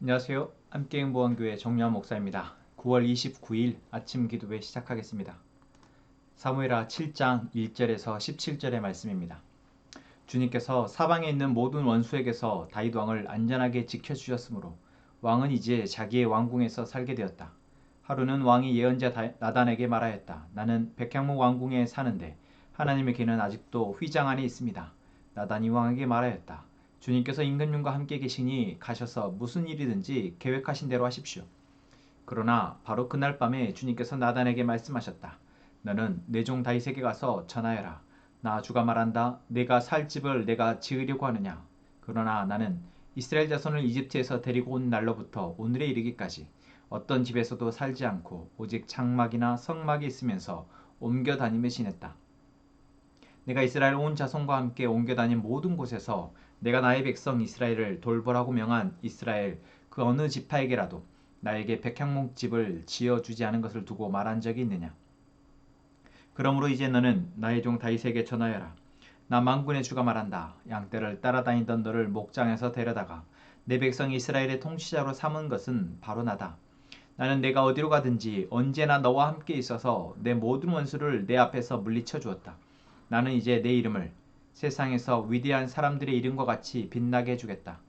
안녕하세요. 함께행보원교회 정유한 목사입니다. 9월 29일 아침 기도회 시작하겠습니다. 사무엘하 7장 1절에서 17절의 말씀입니다. 주님께서 사방에 있는 모든 원수에게서 다윗 왕을 안전하게 지켜주셨으므로 왕은 이제 자기의 왕궁에서 살게 되었다. 하루는 왕이 예언자 나단에게 말하였다. 나는 백향목 왕궁에 사는데 하나님의 귀는 아직도 휘장 안에 있습니다. 나단이 왕에게 말하였다. 주님께서 임금님과 함께 계시니 가셔서 무슨 일이든지 계획하신 대로 하십시오. 그러나 바로 그날 밤에 주님께서 나단에게 말씀하셨다. 너는 내 종 다윗에게 가서 전하여라. 나 주가 말한다. 내가 살 집을 내가 지으려고 하느냐. 그러나 나는 이스라엘 자손을 이집트에서 데리고 온 날로부터 오늘에 이르기까지 어떤 집에서도 살지 않고 오직 장막이나 성막이 있으면서 옮겨 다니며 지냈다. 내가 이스라엘 온 자손과 함께 옮겨 다닌 모든 곳에서 내가 나의 백성 이스라엘을 돌보라고 명한 이스라엘 그 어느 지파에게라도 나에게 백향목 집을 지어주지 않은 것을 두고 말한 적이 있느냐. 그러므로 이제 너는 나의 종 다윗에게 전하여라. 나 만군의 주가 말한다. 양떼를 따라다니던 너를 목장에서 데려다가 내 백성 이스라엘의 통치자로 삼은 것은 바로 나다. 나는 내가 어디로 가든지 언제나 너와 함께 있어서 내 모든 원수를 내 앞에서 물리쳐 주었다. 나는 이제 내 이름을 세상에서 위대한 사람들의 이름과 같이 빛나게 해주겠다.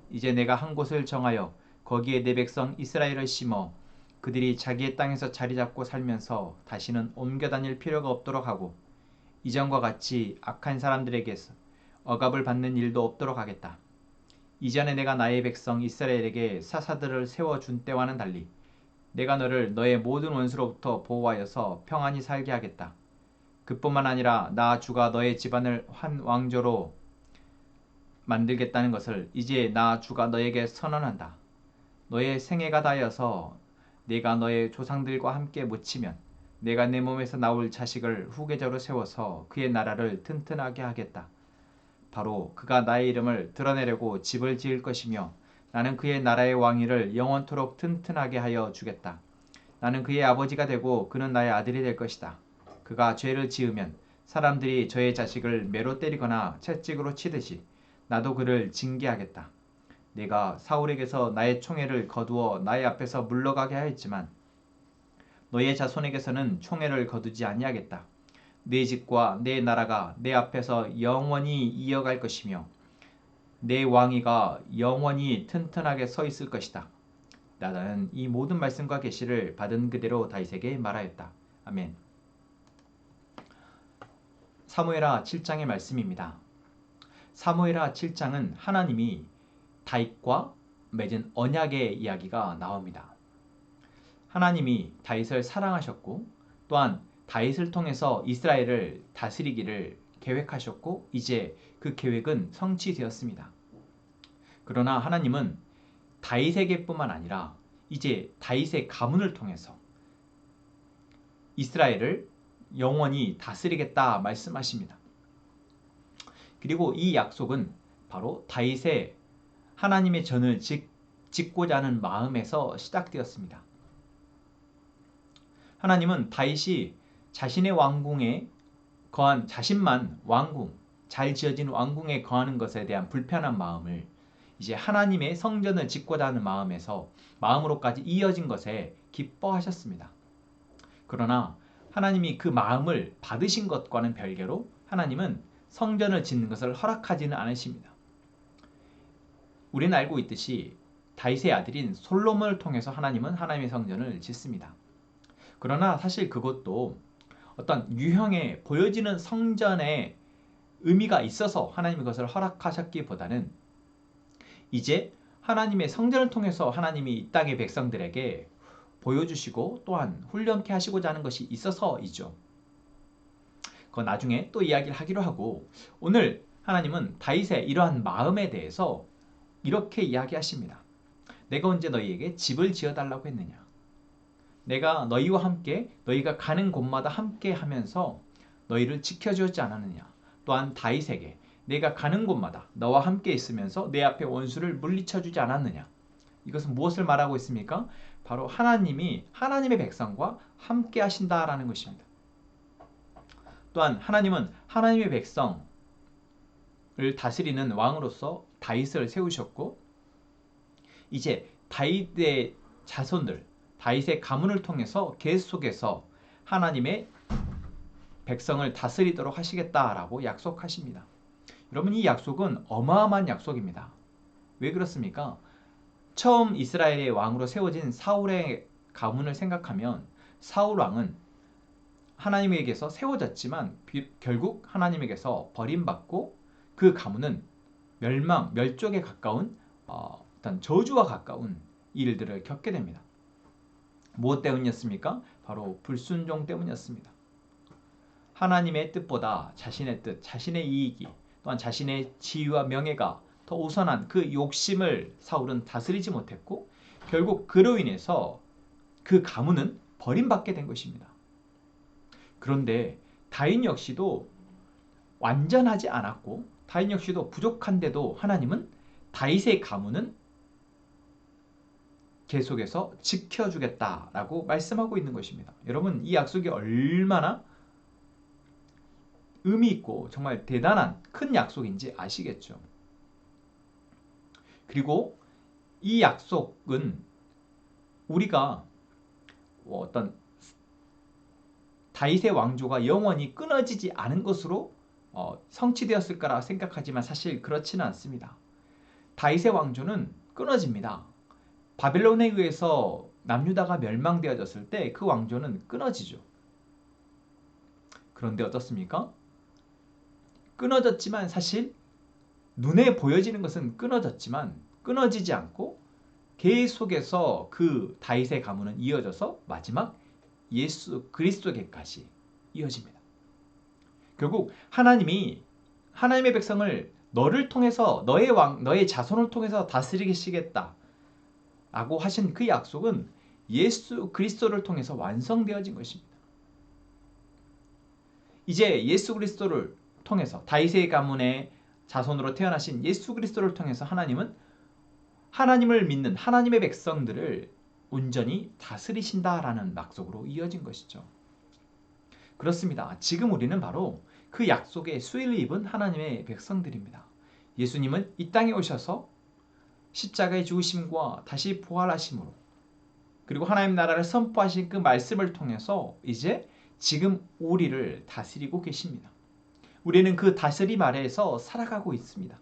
이제 내가 한 곳을 정하여 거기에 내 백성 이스라엘을 심어 그들이 자기의 땅에서 자리 잡고 살면서 다시는 옮겨 다닐 필요가 없도록 하고 이전과 같이 악한 사람들에게서 억압을 받는 일도 없도록 하겠다. 이전에 내가 나의 백성 이스라엘에게 사사들을 세워준 때와는 달리 내가 너를 너의 모든 원수로부터 보호하여서 평안히 살게 하겠다. 그뿐만 아니라 나 주가 너의 집안을 한 왕조로 만들겠다는 것을 이제 나 주가 너에게 선언한다. 너의 생애가 다하여서 내가 너의 조상들과 함께 묻히면 내가 내 몸에서 나올 자식을 후계자로 세워서 그의 나라를 튼튼하게 하겠다. 바로 그가 나의 이름을 드러내려고 집을 지을 것이며 나는 그의 나라의 왕위를 영원토록 튼튼하게 하여 주겠다. 나는 그의 아버지가 되고 그는 나의 아들이 될 것이다. 그가 죄를 지으면 사람들이 저의 자식을 매로 때리거나 채찍으로 치듯이 나도 그를 징계하겠다. 내가 사울에게서 나의 총애를 거두어 나의 앞에서 물러가게 하였지만 너의 자손에게서는 총애를 거두지 아니하겠다. 내 집과 내 나라가 내 앞에서 영원히 이어갈 것이며 내 왕위가 영원히 튼튼하게 서 있을 것이다. 나는 이 모든 말씀과 계시를 받은 그대로 다윗에게 말하였다. 아멘. 사무엘하 7장의 말씀입니다. 사무엘하 7장은 하나님이 다윗과 맺은 언약의 이야기가 나옵니다. 하나님이 다윗을 사랑하셨고 또한 다윗을 통해서 이스라엘을 다스리기를 계획하셨고 이제 그 계획은 성취되었습니다. 그러나 하나님은 다윗에게뿐만 아니라 이제 다윗의 가문을 통해서 이스라엘을 영원히 다스리겠다 말씀하십니다. 그리고 이 약속은 바로 다윗의 하나님의 전을 짓고자 하는 마음에서 시작되었습니다. 하나님은 다윗이 자신의 왕궁에 거한 자신만 왕궁, 잘 지어진 왕궁에 거하는 것에 대한 불편한 마음을 이제 하나님의 성전을 짓고자 하는 마음으로까지 이어진 것에 기뻐하셨습니다. 그러나 하나님이 그 마음을 받으신 것과는 별개로 하나님은 성전을 짓는 것을 허락하지는 않으십니다. 우리는 알고 있듯이 다윗의 아들인 솔로몬을 통해서 하나님은 하나님의 성전을 짓습니다. 그러나 사실 그것도 어떤 유형에 보여지는 성전의 의미가 있어서 하나님이 그것을 허락하셨기보다는 이제 하나님의 성전을 통해서 하나님이 이 땅의 백성들에게 보여주시고 또한 훈련케 하시고자 하는 것이 있어서이죠. 그건 나중에 또 이야기를 하기로 하고 오늘 하나님은 다윗의 이러한 마음에 대해서 이렇게 이야기하십니다. 내가 언제 너희에게 집을 지어달라고 했느냐. 내가 너희와 함께 너희가 가는 곳마다 함께 하면서 너희를 지켜주지 않았느냐. 또한 다윗에게 내가 가는 곳마다 너와 함께 있으면서 내 앞에 원수를 물리쳐주지 않았느냐. 이것은 무엇을 말하고 있습니까? 바로 하나님이 하나님의 백성과 함께 하신다라는 것입니다. 또한 하나님은 하나님의 백성을 다스리는 왕으로서 다윗을 세우셨고 이제 다윗의 자손들, 다윗의 가문을 통해서 계속해서 하나님의 백성을 다스리도록 하시겠다라고 약속하십니다. 여러분, 이 약속은 어마어마한 약속입니다. 왜 그렇습니까? 처음 이스라엘의 왕으로 세워진 사울의 가문을 생각하면 사울 왕은 하나님에게서 세워졌지만 결국 하나님에게서 버림받고 그 가문은 멸족에 가까운 어떤 저주와 가까운 일들을 겪게 됩니다. 무엇 때문이었습니까? 바로 불순종 때문이었습니다. 하나님의 뜻보다 자신의 뜻, 자신의 이익이 또한 자신의 지위와 명예가 더 우선한 그 욕심을 사울은 다스리지 못했고 결국 그로 인해서 그 가문은 버림받게 된 것입니다. 그런데 다윗 역시도 완전하지 않았고 다윗 역시도 부족한데도 하나님은 다윗의 가문은 계속해서 지켜주겠다라고 말씀하고 있는 것입니다. 여러분, 이 약속이 얼마나 의미 있고 정말 대단한 큰 약속인지 아시겠죠? 그리고 이 약속은 우리가 어떤 다윗의 왕조가 영원히 끊어지지 않은 것으로 성취되었을 거라 생각하지만 사실 그렇지는 않습니다. 다윗의 왕조는 끊어집니다. 바벨론에 의해서 남유다가 멸망되어졌을 때 그 왕조는 끊어지죠. 그런데 어떻습니까? 끊어졌지만 사실 눈에 보여지는 것은 끊어졌지만 끊어지지 않고 계속해서 그 다윗의 가문은 이어져서 마지막 예수 그리스도께까지 이어집니다. 결국 하나님이 하나님의 백성을 너를 통해서 너의 자손을 통해서 다스리시겠다 라고 하신 그 약속은 예수 그리스도를 통해서 완성되어진 것입니다. 이제 예수 그리스도를 통해서 다윗의 가문의 자손으로 태어나신 예수 그리스도를 통해서 하나님은 하나님을 믿는 하나님의 백성들을 온전히 다스리신다라는 약속으로 이어진 것이죠. 그렇습니다. 지금 우리는 바로 그 약속의 수혜를 입은 하나님의 백성들입니다. 예수님은 이 땅에 오셔서 십자가의 죽으심과 다시 부활하심으로 그리고 하나님 나라를 선포하신 그 말씀을 통해서 이제 지금 우리를 다스리고 계십니다. 우리는 그 다스림 아래에서 살아가고 있습니다.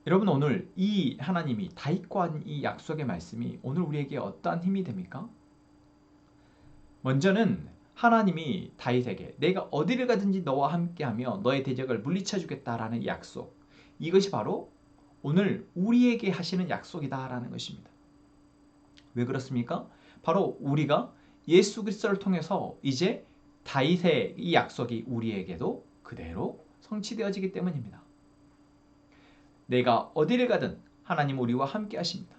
여러분, 오늘 이 하나님이 다윗과 한 이 약속의 말씀이 오늘 우리에게 어떠한 힘이 됩니까? 먼저는 하나님이 다윗에게 내가 어디를 가든지 너와 함께하며 너의 대적을 물리쳐 주겠다라는 약속, 이것이 바로 오늘 우리에게 하시는 약속이다라는 것입니다. 왜 그렇습니까? 바로 우리가 예수 그리스도를 통해서 이제 다윗의 이 약속이 우리에게도 그대로 성취되어지기 때문입니다. 내가 어디를 가든 하나님 우리와 함께 하십니다.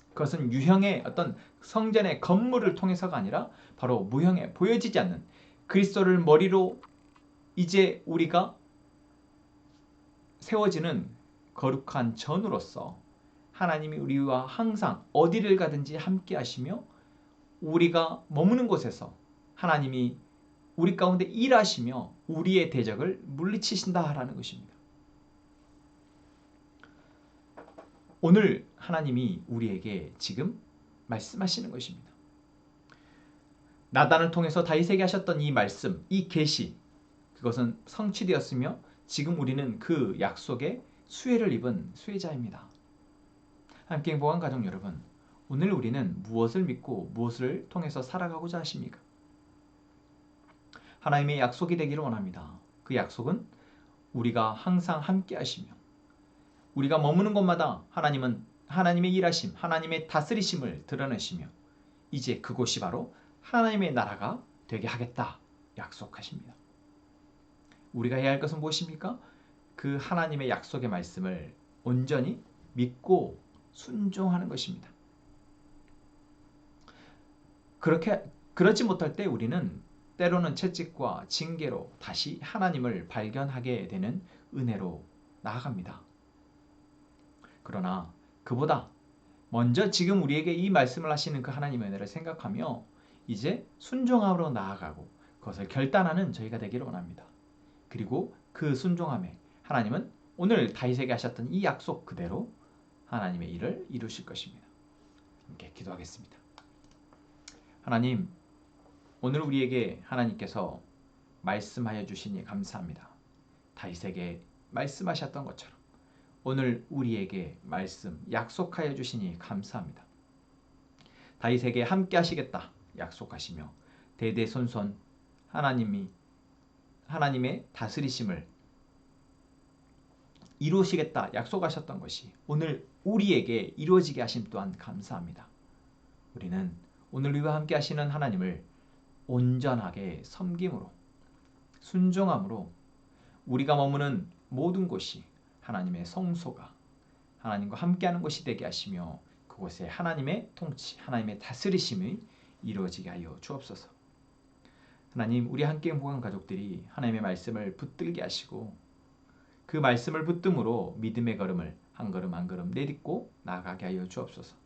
그것은 유형의 어떤 성전의 건물을 통해서가 아니라 바로 무형의 보여지지 않는 그리스도를 머리로 이제 우리가 세워지는 거룩한 전으로서 하나님이 우리와 항상 어디를 가든지 함께 하시며 우리가 머무는 곳에서 하나님이 우리 가운데 일하시며 우리의 대적을 물리치신다라는 것입니다. 오늘 하나님이 우리에게 지금 말씀하시는 것입니다. 나단을 통해서 다윗에게 하셨던 이 말씀, 이 계시, 그것은 성취되었으며 지금 우리는 그 약속의 수혜를 입은 수혜자입니다. 함께 행복한 가족 여러분, 오늘 우리는 무엇을 믿고 무엇을 통해서 살아가고자 하십니까? 하나님의 약속이 되기를 원합니다. 그 약속은 우리가 항상 함께 하시며 우리가 머무는 곳마다 하나님은 하나님의 일하심, 하나님의 다스리심을 드러내시며 이제 그곳이 바로 하나님의 나라가 되게 하겠다 약속하십니다. 우리가 해야 할 것은 무엇입니까? 그 하나님의 약속의 말씀을 온전히 믿고 순종하는 것입니다. 그렇지 못할 때 우리는 때로는 채찍과 징계로 다시 하나님을 발견하게 되는 은혜로 나아갑니다. 그러나 그보다 먼저 지금 우리에게 이 말씀을 하시는 그 하나님의 은혜를 생각하며 이제 순종함으로 나아가고 그것을 결단하는 저희가 되기를 원합니다. 그리고 그 순종함에 하나님은 오늘 다윗에게 하셨던 이 약속 그대로 하나님의 일을 이루실 것입니다. 함께 기도하겠습니다. 하나님, 오늘 우리에게 하나님께서 말씀하여 주시니 감사합니다. 다윗에게 말씀하셨던 것처럼 오늘 우리에게 말씀 약속하여 주시니 감사합니다. 다윗에게 함께 하시겠다 약속하시며 대대손손 하나님의 다스리심을 이루시겠다 약속하셨던 것이 오늘 우리에게 이루어지게 하심 또한 감사합니다. 우리는 오늘 우리와 함께 하시는 하나님을 온전하게 섬김으로 순종함으로 우리가 머무는 모든 곳이 하나님의 성소가 하나님과 함께하는 곳이 되게 하시며 그곳에 하나님의 통치, 하나님의 다스리심이 이루어지게 하여 주옵소서. 하나님, 우리 함께 행복한 가족들이 하나님의 말씀을 붙들게 하시고 그 말씀을 붙듦으로 믿음의 걸음을 한 걸음 한 걸음 내딛고 나아가게 하여 주옵소서.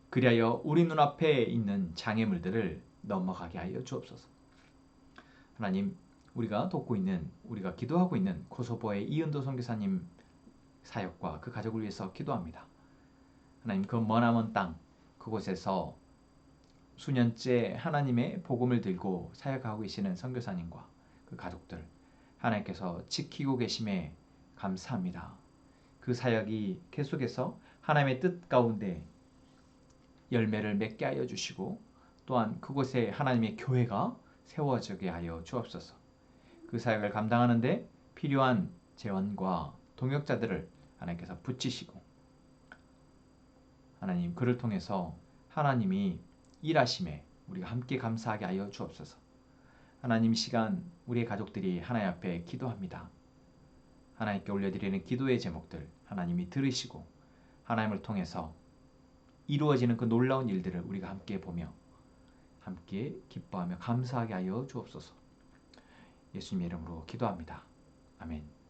그리하여 우리 눈앞에 있는 장애물들을 넘어가게 하여 주옵소서. 하나님, 우리가 돕고 있는, 우리가 기도하고 있는 코소보의 이은도 선교사님 사역과 그 가족을 위해서 기도합니다. 하나님, 그 머나먼 땅 그곳에서 수년째 하나님의 복음을 들고 사역하고 계시는 선교사님과 그 가족들 하나님께서 지키고 계심에 감사합니다. 그 사역이 계속해서 하나님의 뜻 가운데 열매를 맺게 하여 주시고 또한 그곳에 하나님의 교회가 세워지게 하여 주옵소서. 그 사역을 감당하는데 필요한 재원과 동역자들을 하나님께서 붙이시고 하나님 그를 통해서 하나님이 일하심에 우리가 함께 감사하게 하여 주옵소서. 하나님 시간 우리의 가족들이 하나님 앞에 기도합니다. 하나님께 올려드리는 기도의 제목들 하나님이 들으시고 하나님을 통해서 이루어지는 그 놀라운 일들을 우리가 함께 보며 함께 기뻐하며 감사하게 하여 주옵소서. 예수님의 이름으로 기도합니다. 아멘.